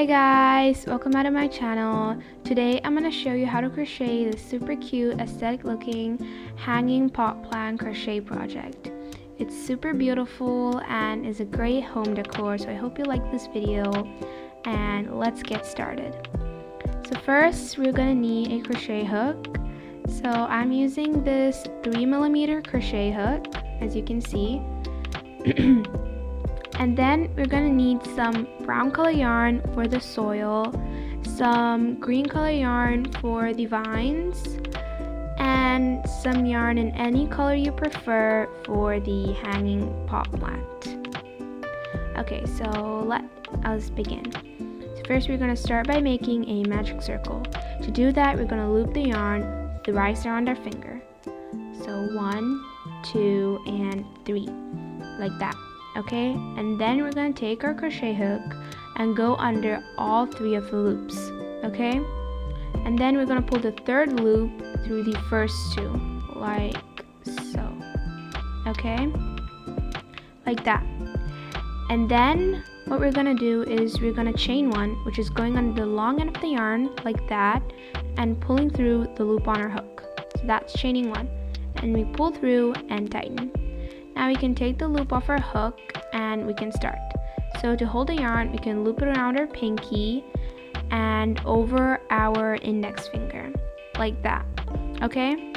Hey guys, welcome back to my channel. Today I'm going to show you how to crochet this super cute aesthetic looking hanging pot plant crochet project. It's super beautiful and is a great home decor, so I hope you like this video and let's get started. So first we're going to need a crochet hook. So I'm using this 3mm crochet hook, as you can see. And then we're going to need some brown color yarn for the soil, some green color yarn for the vines, and some yarn in any color you prefer for the hanging pot plant. Okay, so let us begin. So first we're going to start by making a magic circle. To do that, we're going to loop the yarn thrice around our finger. So 1, 2, and 3, like that. Okay, and then we're going to take our crochet hook and go under all 3 of the loops. Okay, and then we're going to pull the third loop through the first 2, like so. Okay, like that. And then what we're going to do is we're going to chain 1, which is going under the long end of the yarn like that and pulling through the loop on our hook. So that's chaining 1, and we pull through and tighten. Now we can take the loop off our hook and we can start. So to hold the yarn, we can loop it around our pinky and over our index finger, like that. Okay?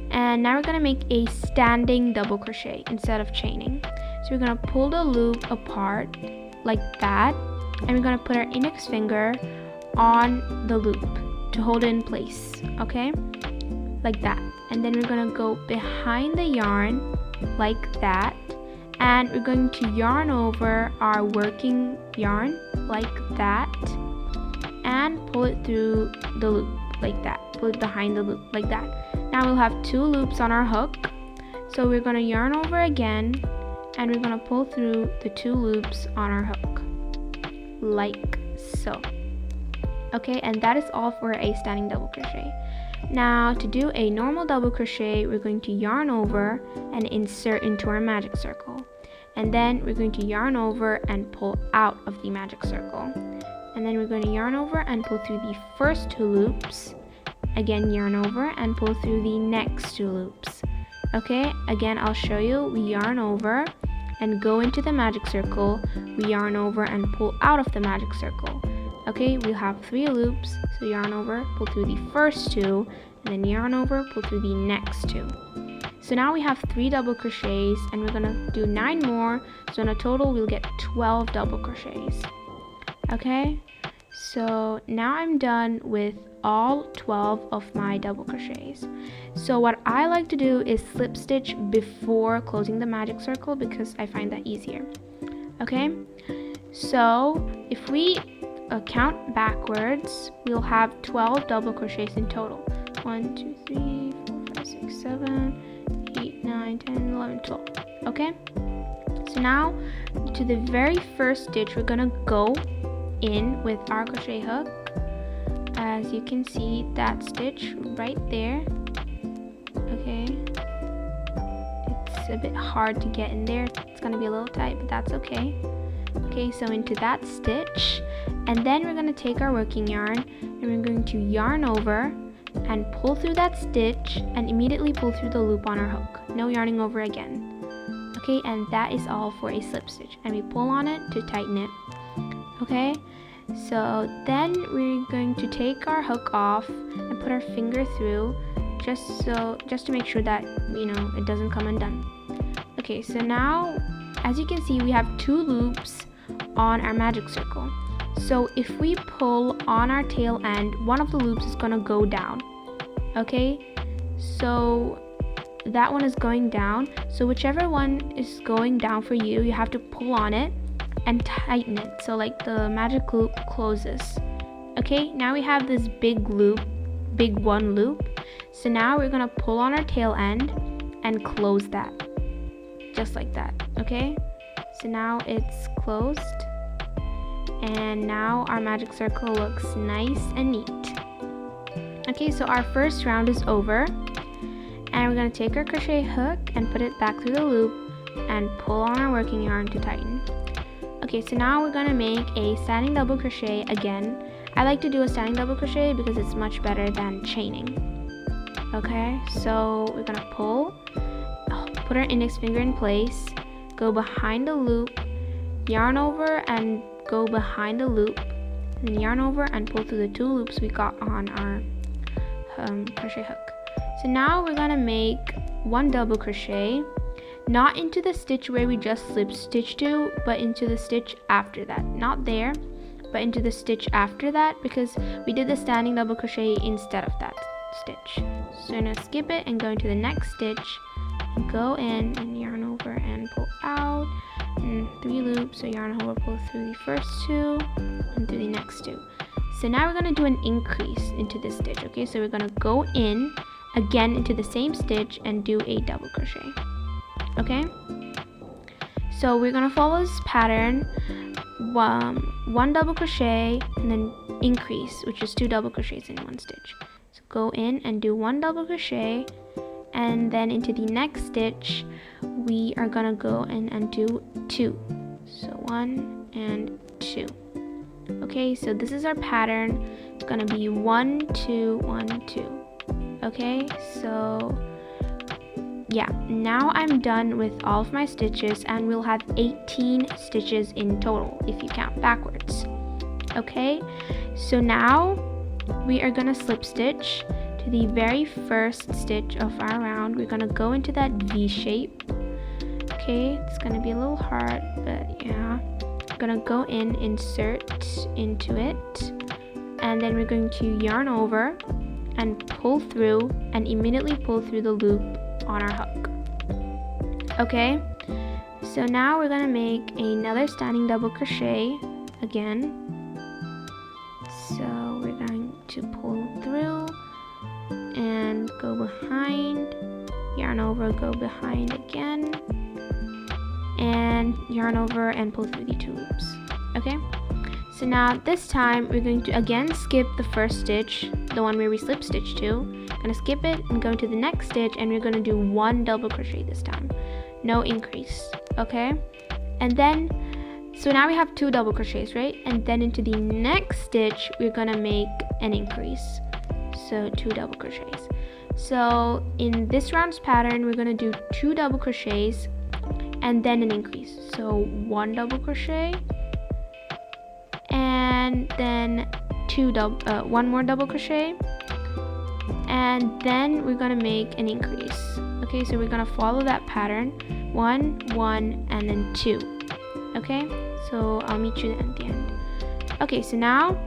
And now we're going to make a standing double crochet instead of chaining. So we're going to pull the loop apart like that, and we're going to put our index finger on the loop to hold it in place. Okay? Like that. And then we're going to go behind the yarn like that, and we're going to yarn over our working yarn like that and pull it through the loop like that, pull it behind the loop like that. Now we'll have 2 loops on our hook, so we're going to yarn over again and we're going to pull through the 2 loops on our hook like so. Okay, and that is all for a standing double crochet. Now to do a normal double crochet, we're going to yarn over and insert into our magic circle, and then we're going to yarn over and pull out of the magic circle, and then we're going to yarn over and pull through the first 2 loops, again yarn over and pull through the next 2 loops. Okay, again I'll show you. We yarn over and go into the magic circle, we yarn over and pull out of the magic circle. Okay, we'll have 3 loops, so yarn over, pull through the first 2, and then yarn over, pull through the next 2. So now we have 3 double crochets, and we're gonna do 9 more, so in a total we'll get 12 double crochets. Okay, so now I'm done with all 12 of my double crochets. So what I like to do is slip stitch before closing the magic circle because I find that easier. Okay, so if we count backwards, we'll have 12 double crochets in total. 1, 2, 3, 4, 5, 6, 7, 8, 9, 10, 11, 12. Okay, so now to the very first stitch we're gonna go in with our crochet hook. As you can see, that stitch right there. Okay, it's a bit hard to get in there, it's gonna be a little tight, but that's okay. Okay, so into that stitch, and then we're going to take our working yarn and we're going to yarn over and pull through that stitch and immediately pull through the loop on our hook. No yarning over again. Okay, and that is all for a slip stitch, and we pull on it to tighten it. Okay, so then we're going to take our hook off and put our finger through just to make sure that it doesn't come undone. Okay, so now as you can see, we have 2 loops on our magic circle. So if we pull on our tail end, one of the loops is going to go down. Okay, so that one is going down. So whichever one is going down for you, you have to pull on it and tighten it so like the magic loop closes. Okay, now we have this big one loop. So now we're going to pull on our tail end and close that. Just like that. Okay, so now it's closed, and now our magic circle looks nice and neat. Okay, so our first round is over, and we're going to take our crochet hook and put it back through the loop and pull on our working yarn to tighten. Okay, so now we're gonna make a standing double crochet again. I like to do a standing double crochet because it's much better than chaining. Okay, so we're gonna put our index finger in place, go behind the loop, yarn over and go behind the loop, then yarn over and pull through the 2 loops we got on our crochet hook. So now we're gonna make 1 double crochet, not into the stitch where we just slip stitch to, but into the stitch after that. Not there, but into the stitch after that, because we did the standing double crochet instead of that stitch. So I'm gonna skip it and go into the next stitch, and go in and yarn over and pull out, and 3 loops, so yarn over, pull through the first 2 and through the next 2. So now we're gonna do an increase into this stitch. Okay, so we're gonna go in again into the same stitch and do a double crochet. Okay, so we're gonna follow this pattern, 1 double crochet and then increase, which is 2 double crochets in 1 stitch. So go in and do 1 double crochet, and then into the next stitch we are gonna go in and do 2. So 1 and 2. Okay, so this is our pattern. It's gonna be 1 2 1 2. Okay, so yeah, now I'm done with all of my stitches, and we'll have 18 stitches in total if you count backwards. Okay, so now we are gonna slip stitch to the very first stitch of our round. We're gonna go into that V shape. Okay, it's gonna be a little hard, but yeah, gonna go in, insert into it, and then we're going to yarn over and pull through, and immediately pull through the loop on our hook. Okay, so now we're gonna make another standing double crochet again. So we're going to pull through and go behind, yarn over, go behind again, and yarn over and pull through the 2 loops. Okay, so now this time we're going to again skip the first stitch, the one where we slip stitch to. Gonna skip it and go to the next stitch, and we're gonna do 1 double crochet this time, no increase. Okay, and then so now we have 2 double crochets, right? And then into the next stitch we're gonna make an increase, so 2 double crochets. So in this round's pattern we're gonna do 2 double crochets and then an increase, so 1 double crochet and then 1 more double crochet, and then we're gonna make an increase. Okay, so we're gonna follow that pattern, 1 1 and then 2. Okay, so I'll meet you at the end. Okay, so now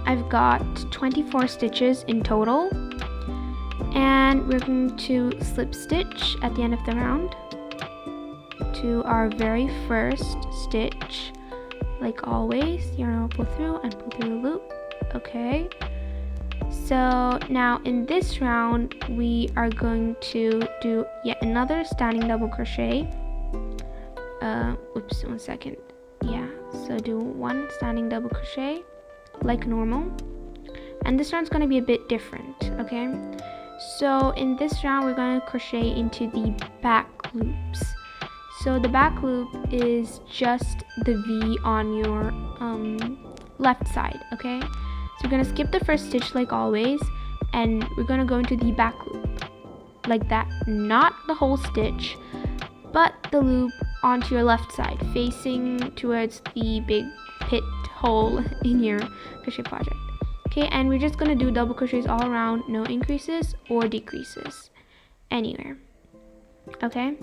I've got 24 stitches in total, and we're going to slip stitch at the end of the round to our very first stitch, like always. Yarn, pull through and pull through the loop. Okay, so now in this round we are going to do yet another standing double crochet. Oops, 1 second. Yeah, so do 1 standing double crochet like normal, and this round's going to be a bit different. Okay, so in this round we're going to crochet into the back loops. So the back loop is just the V on your left side. Okay, so we're going to skip the first stitch like always, and we're going to go into the back loop like that, not the whole stitch, but the loop onto your left side, facing towards the big pit hole in your crochet project. Okay, and we're just going to do double crochets all around, no increases or decreases anywhere. Okay,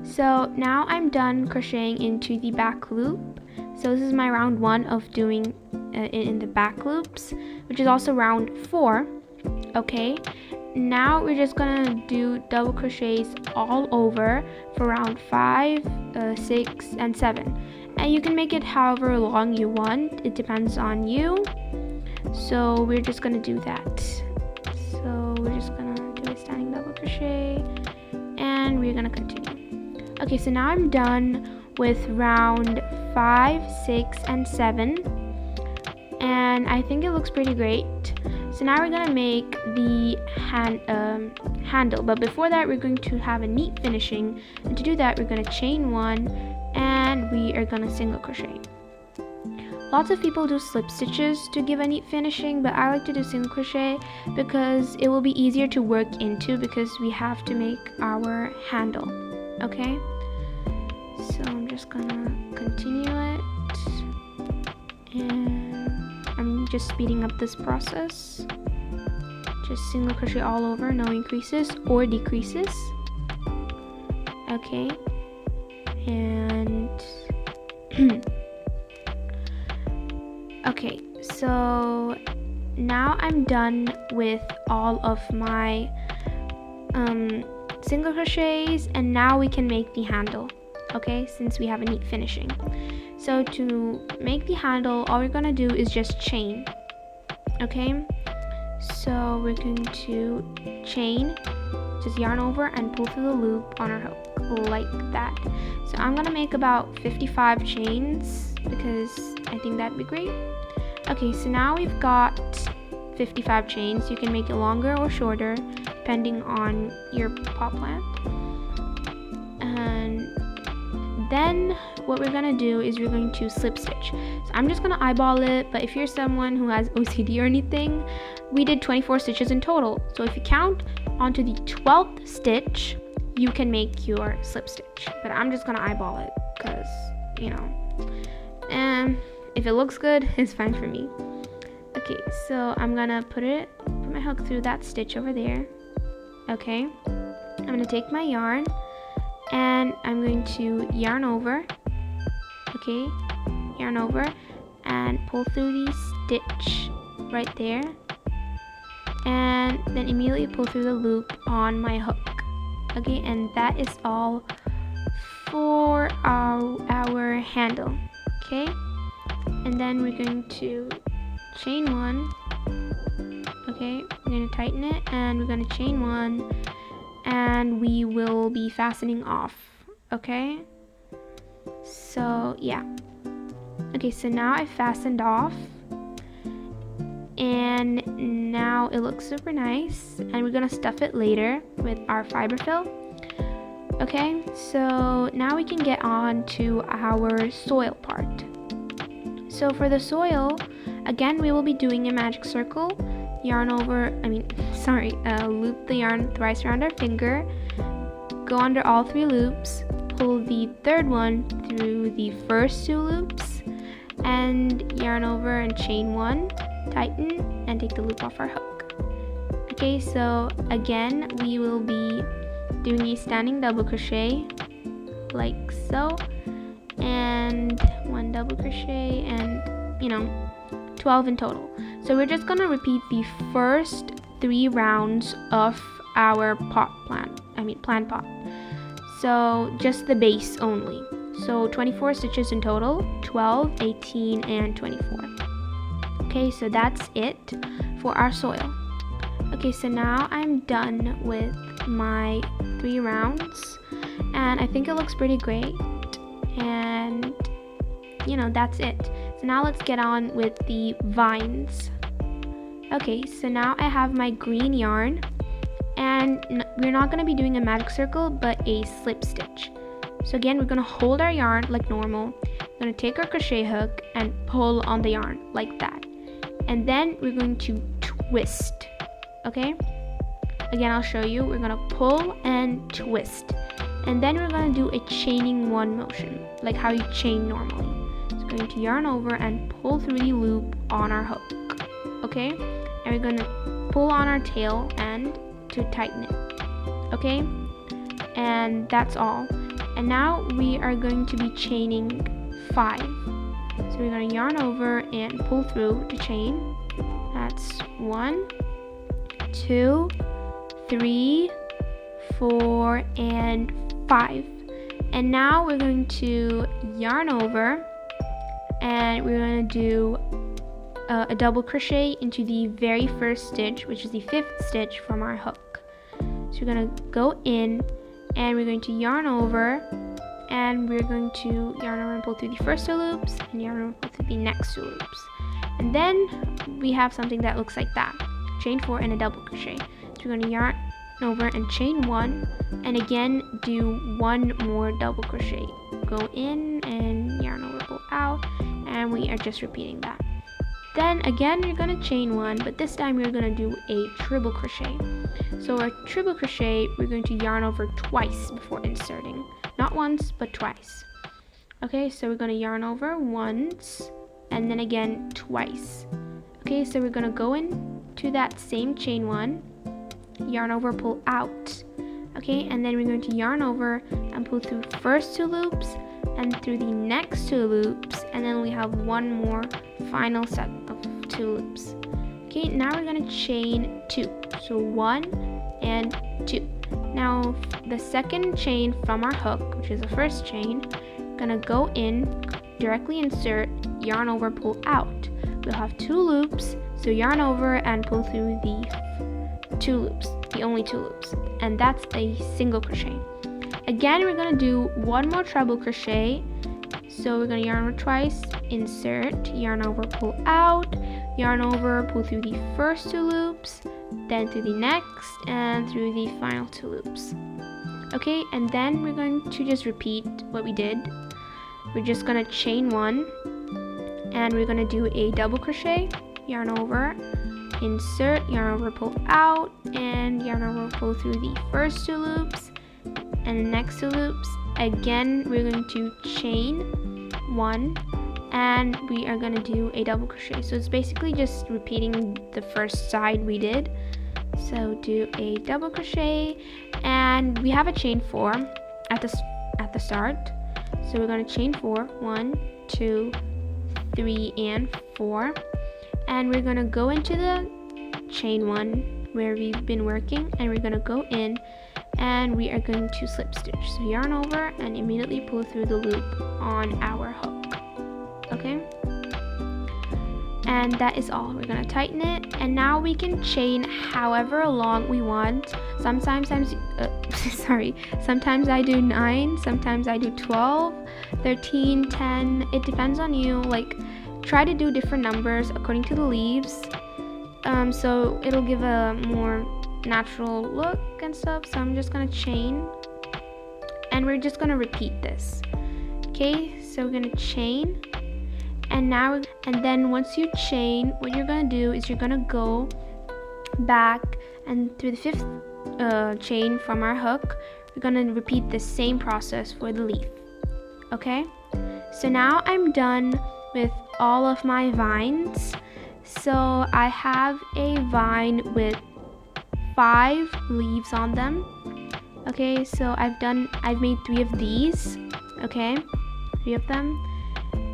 so now I'm done crocheting into the back loop. So this is my round 1 of doing in the back loops, which is also round 4. Okay, now we're just gonna do double crochets all over for round 5, 6 and 7, and you can make it however long you want. It depends on you. So we're just gonna do that. So we're just gonna do a standing double crochet, and we're gonna continue. Okay, so now I'm done with round 5, 6 and 7, and I think it looks pretty great. So now we're gonna make the handle, but before that we're going to have a neat finishing, and to do that we're gonna chain 1, and we are gonna single crochet. Lots of people do slip stitches to give a neat finishing, but I like to do single crochet because it will be easier to work into because we have to make our handle. Okay, so I'm just gonna continue it, and I'm just speeding up this process. Just single crochet all over, no increases or decreases. Okay, and okay, so now I'm done with all of my single crochets, and now we can make the handle. Okay, since we have a neat finishing. So to make the handle, all we're gonna do is just chain. Okay, so we're going to chain, just yarn over and pull through the loop on our hook like that. So I'm gonna make about 55 chains because I think that'd be great. Okay, so now we've got 55 chains. You can make it longer or shorter depending on your pot plant. And then what we're gonna do is we're going to slip stitch. So I'm just gonna eyeball it, but if you're someone who has OCD or anything, we did 24 stitches in total. So if you count onto the 12th stitch, you can make your slip stitch. But I'm just gonna eyeball it because, you know, and if it looks good, it's fine for me. Okay, so I'm gonna put my hook through that stitch over there. Okay, I'm gonna take my yarn and I'm going to yarn over. Okay, yarn over and pull through the stitch right there, and then immediately pull through the loop on my hook. Okay, and that is all for our handle. Okay, and then we're going to chain one. Okay, we're going to tighten it and we're going to chain one, and we will be fastening off. Okay, so yeah. Okay, so now I fastened off, and now it looks super nice, and we're gonna stuff it later with our fiber fill. Okay, so now we can get on to our soil part. So for the soil, again, we will be doing a magic circle, loop the yarn thrice around our finger, go under all 3 loops, pull the third one through the first 2 loops, and yarn over and chain 1, tighten, and take the loop off our hook. Okay, so again, we will be doing a standing double crochet like so, and 1 double crochet, and 12 in total. So we're just gonna repeat the first 3 rounds of our plant pot. So just the base only. So 24 stitches in total, 12, 18, and 24. Okay, so that's it for our soil. Okay, so now I'm done with my 3 rounds, and I think it looks pretty great, and that's it. So now let's get on with the vines. Okay, so now I have my green yarn, and we're not going to be doing a magic circle but a slip stitch. So again, we're going to hold our yarn like normal. We're going to take our crochet hook and pull on the yarn like that, and then we're going to twist. Okay, again, I'll show you. We're going to pull and twist, and then we're going to do a chaining 1 motion, like how you chain normally. So we're going to yarn over and pull through the loop on our hook. Okay, and we're going to pull on our tail end to tighten it. Okay, and that's all. And now we are going to be chaining 5. So we're going to yarn over and pull through to chain. That's 1, 2, 3, 4, and 5. And now we're going to yarn over, and we're going to do a double crochet into the very first stitch, which is the 5th stitch from our hook. So we're going to go in, and we're going to yarn over, and we're going to yarn over and pull through the first 2 loops, and yarn over and pull through the next 2 loops. And then we have something that looks like that. Chain 4 and a double crochet. So we're going to yarn over and chain 1, and again do 1 more double crochet. Go go in and yarn over, pull out, and we are just repeating that. Then again, you're gonna chain one, but this time we're gonna do a treble crochet. So our treble crochet, we're going to yarn over twice before inserting. Not once, but twice. Okay, so we're gonna yarn over once, and then again twice. Okay, so we're gonna go into that same chain one, yarn over, pull out. Okay, and then we're going to yarn over and pull through first 2 loops and through the next 2 loops, and then we have one more final set of 2 loops. Okay, now we're going to chain 2. So 1 and 2. Now the second chain from our hook, which is the first chain, gonna go in, directly insert, yarn over, pull out. We'll have 2 loops, so yarn over and pull through the 2 loops, the only 2 loops, and that's a single crochet. Again, we're gonna do one more treble crochet. So we're gonna yarn over twice, insert, yarn over, pull out, yarn over, pull through the first 2 loops, then through the next, and through the final 2 loops. Okay, and then we're going to just repeat what we did. We're just gonna chain 1, and we're gonna do a double crochet, yarn over, insert, yarn over, pull out, and yarn over, pull through the first 2 loops and the next 2 loops. Again, we're going to chain 1, and we are going to do a double crochet. So it's basically just repeating the first side we did. So do a double crochet, and we have a chain 4 at the start. So we're going to chain 4, 1, 2, 3, and 4, and we're going to go into the chain 1 where we've been working, and we're going to go in and we are going to slip stitch. So yarn over and immediately pull through the loop on our hook. Okay, and that is all. We're gonna tighten it, and now we can chain however long we want. Sometimes I do 9, sometimes I do 12, 13, 10. It depends on you. Like, try to do different numbers according to the leaves, so it'll give a more natural look and stuff. So I'm just gonna chain, and we're just gonna repeat this. Okay, so we're gonna chain, and then once you chain, what you're gonna do is you're gonna go back and through the 5th chain from our hook, we're gonna repeat the same process for the leaf. Okay, so now I'm done with all of my vines. So I have a vine with 5 leaves on them. Okay, so I've made 3 of these. Okay, 3 of them,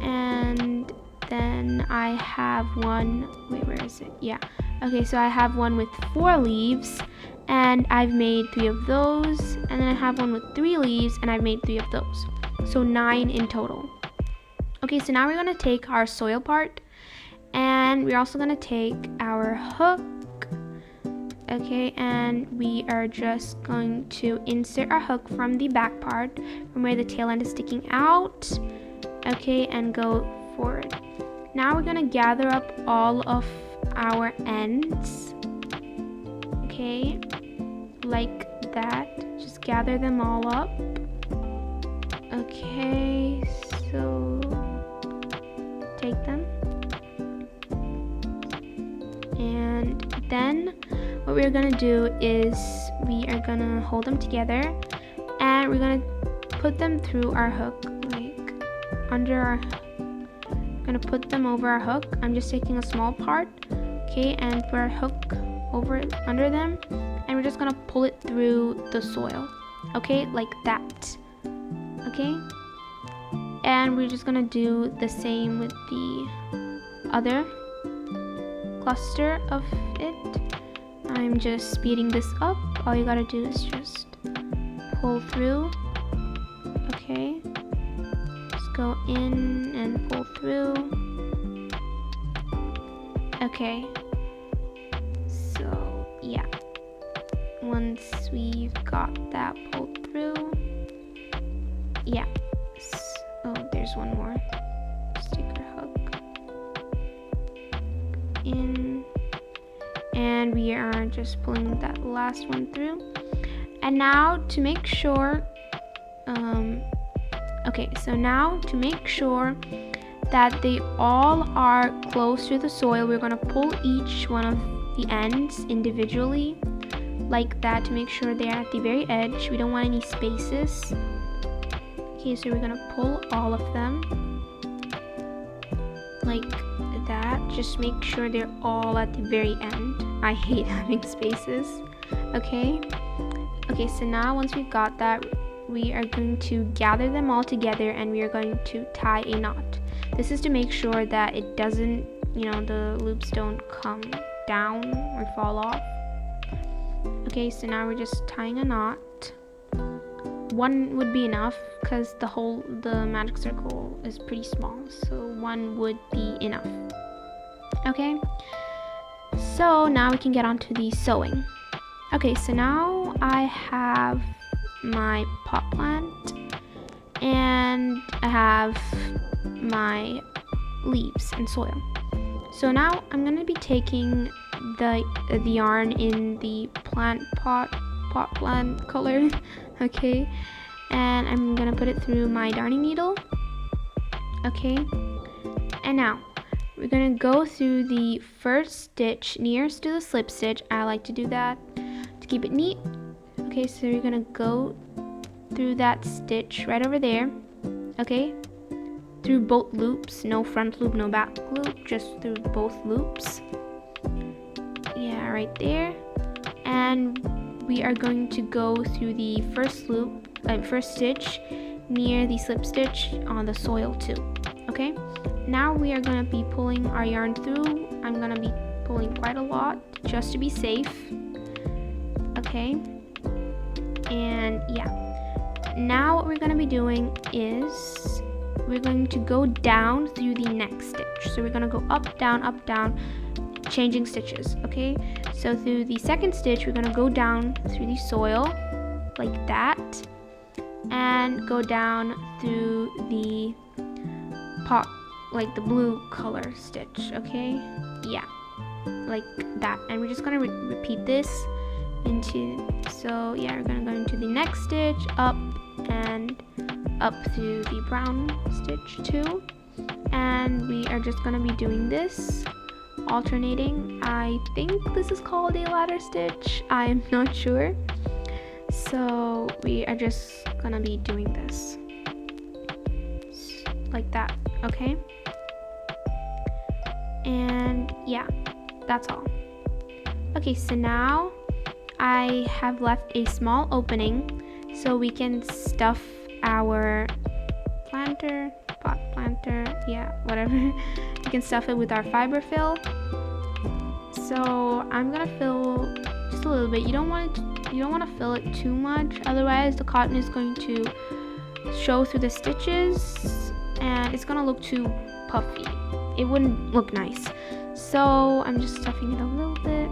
and then I have one, wait, where is it? Yeah, okay, so I have one with 4 leaves, and I've made 3 of those, and then I have one with 3 leaves, and I've made 3 of those, so 9 in total. Okay, so now we're going to take our soil part, and we're also going to take our hook. Okay, and we are just going to insert our hook from the back part, from where the tail end is sticking out. Okay, and go forward. Now we're gonna gather up all of our ends. Okay, like that. Just gather them all up. Okay, so take them. And then what we're gonna do is we are gonna hold them together, and we're gonna put them through our hook, like under our, gonna put them over our hook. I'm just taking a small part, okay, and put our hook over under them, and we're just gonna pull it through the soil, okay, like that. Okay, and we're just gonna do the same with the other cluster of it. I'm just speeding this up. All you gotta do is just pull through. Okay, just go in and pull through. Okay, so yeah, once we've got that pulled through, yeah, oh, there's one more. Stick our hook in, and we are just pulling that last one through. And now, to make sure Okay, so now to make sure that they all are close to the soil, we're going to pull each one of the ends individually like that to make sure they're at the very edge. We don't want any spaces. Okay, so we're going to pull all of them like that. Just make sure they're all at the very end. I hate having spaces. Okay, so now once we've got that, we are going to gather them all together and we are going to tie a knot. This is to make sure that it doesn't, the loops don't come down or fall off. Okay, so now we're just tying a knot. One would be enough because the magic circle is pretty small, so one would be enough. Okay, so now we can get on to the sewing. Okay, so now I have my pot plant and I have my leaves and soil. So now I'm going to be taking the yarn in the pot plant color, okay, and I'm going to put it through my darning needle. Okay, and now we're going to go through the first stitch nearest to the slip stitch. I like to do that to keep it neat. Okay, so you're gonna go through that stitch right over there, okay, through both loops, no front loop, no back loop, just through both loops. Yeah, right there. And we are going to go through the first stitch near the slip stitch on the soil too. Okay, now we are gonna be pulling our yarn through. I'm gonna be pulling quite a lot just to be safe. Okay. And yeah, now what we're going to be doing is we're going to go down through the next stitch. So we're going to go up, down, changing stitches. Okay, so through the second stitch, we're going to go down through the soil like that and go down through the pot, like the blue color stitch. Okay, yeah, like that. And we're just going to repeat this so yeah, we're gonna go into the next stitch, up and up through the brown stitch too, and we are just gonna be doing this alternating. I think this is called a ladder stitch, I'm not sure. So we are just gonna be doing this like that. Okay, and yeah, that's all. Okay, so now I have left a small opening so we can stuff our pot planter, yeah, whatever. We can stuff it with our fiber fill. So I'm gonna fill just a little bit. You don't want to fill it too much, otherwise the cotton is going to show through the stitches and it's gonna look too puffy. It wouldn't look nice. So I'm just stuffing it a little bit.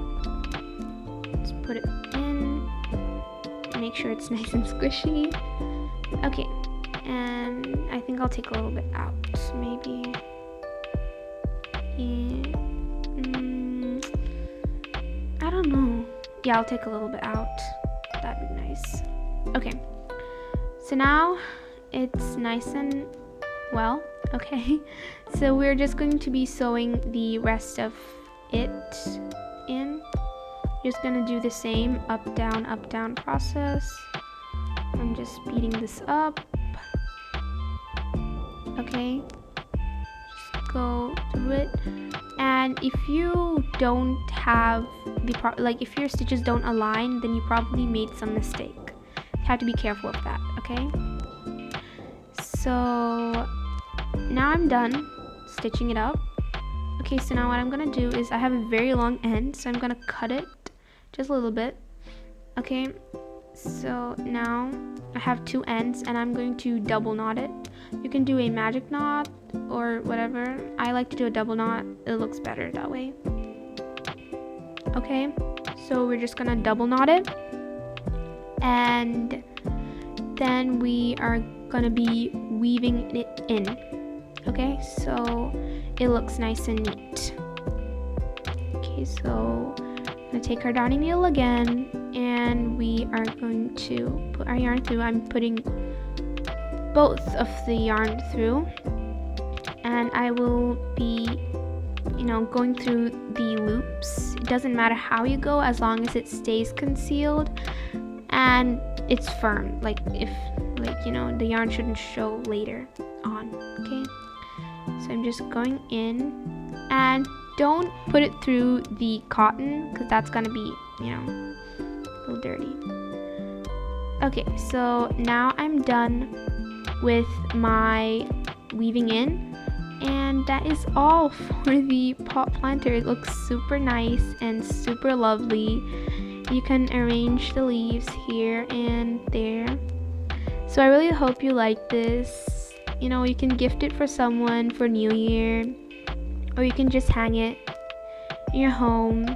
Put it in, make sure it's nice and squishy. Okay, and I think I'll take a little bit out, maybe. Yeah. I don't know. Yeah, I'll take a little bit out. That'd be nice. Okay, so now it's nice and well. Okay, so we're just going to be sewing the rest of it in. Just gonna do the same up down process. I'm just speeding this up. Okay, just go through it. And if you don't have if your stitches don't align, then you probably made some mistake. You have to be careful of that. Okay, so now I'm done stitching it up. Okay, so now what I'm gonna do is I have a very long end, so I'm gonna cut it just a little bit. Okay, so now I have two ends and I'm going to double knot it. You can do a magic knot or whatever. I like to do a double knot, it looks better that way. Okay, so we're just gonna double knot it and then we are gonna be weaving it in. Okay, so it looks nice and neat. Okay, so I'm gonna take our darning needle again and we are going to put our yarn through. I'm putting both of the yarn through, and I will be going through the loops. It doesn't matter how you go as long as it stays concealed and it's firm, like if the yarn shouldn't show later on. Okay, so I'm just going in, and don't put it through the cotton because that's gonna be a little dirty. Okay, so now I'm done with my weaving in, and that is all for the pot planter. It looks super nice and super lovely. You can arrange the leaves here and there. So I really hope you like this. You can gift it for someone for New Year, or you can just hang it in your home.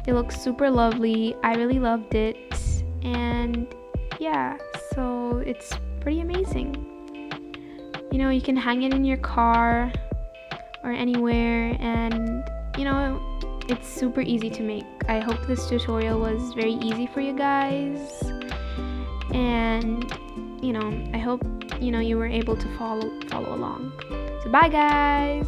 It looks super lovely. I really loved it, and yeah, so it's pretty amazing. You can hang it in your car or anywhere, and it's super easy to make. I hope this tutorial was very easy for you guys, and I hope you were able to follow along. So bye guys.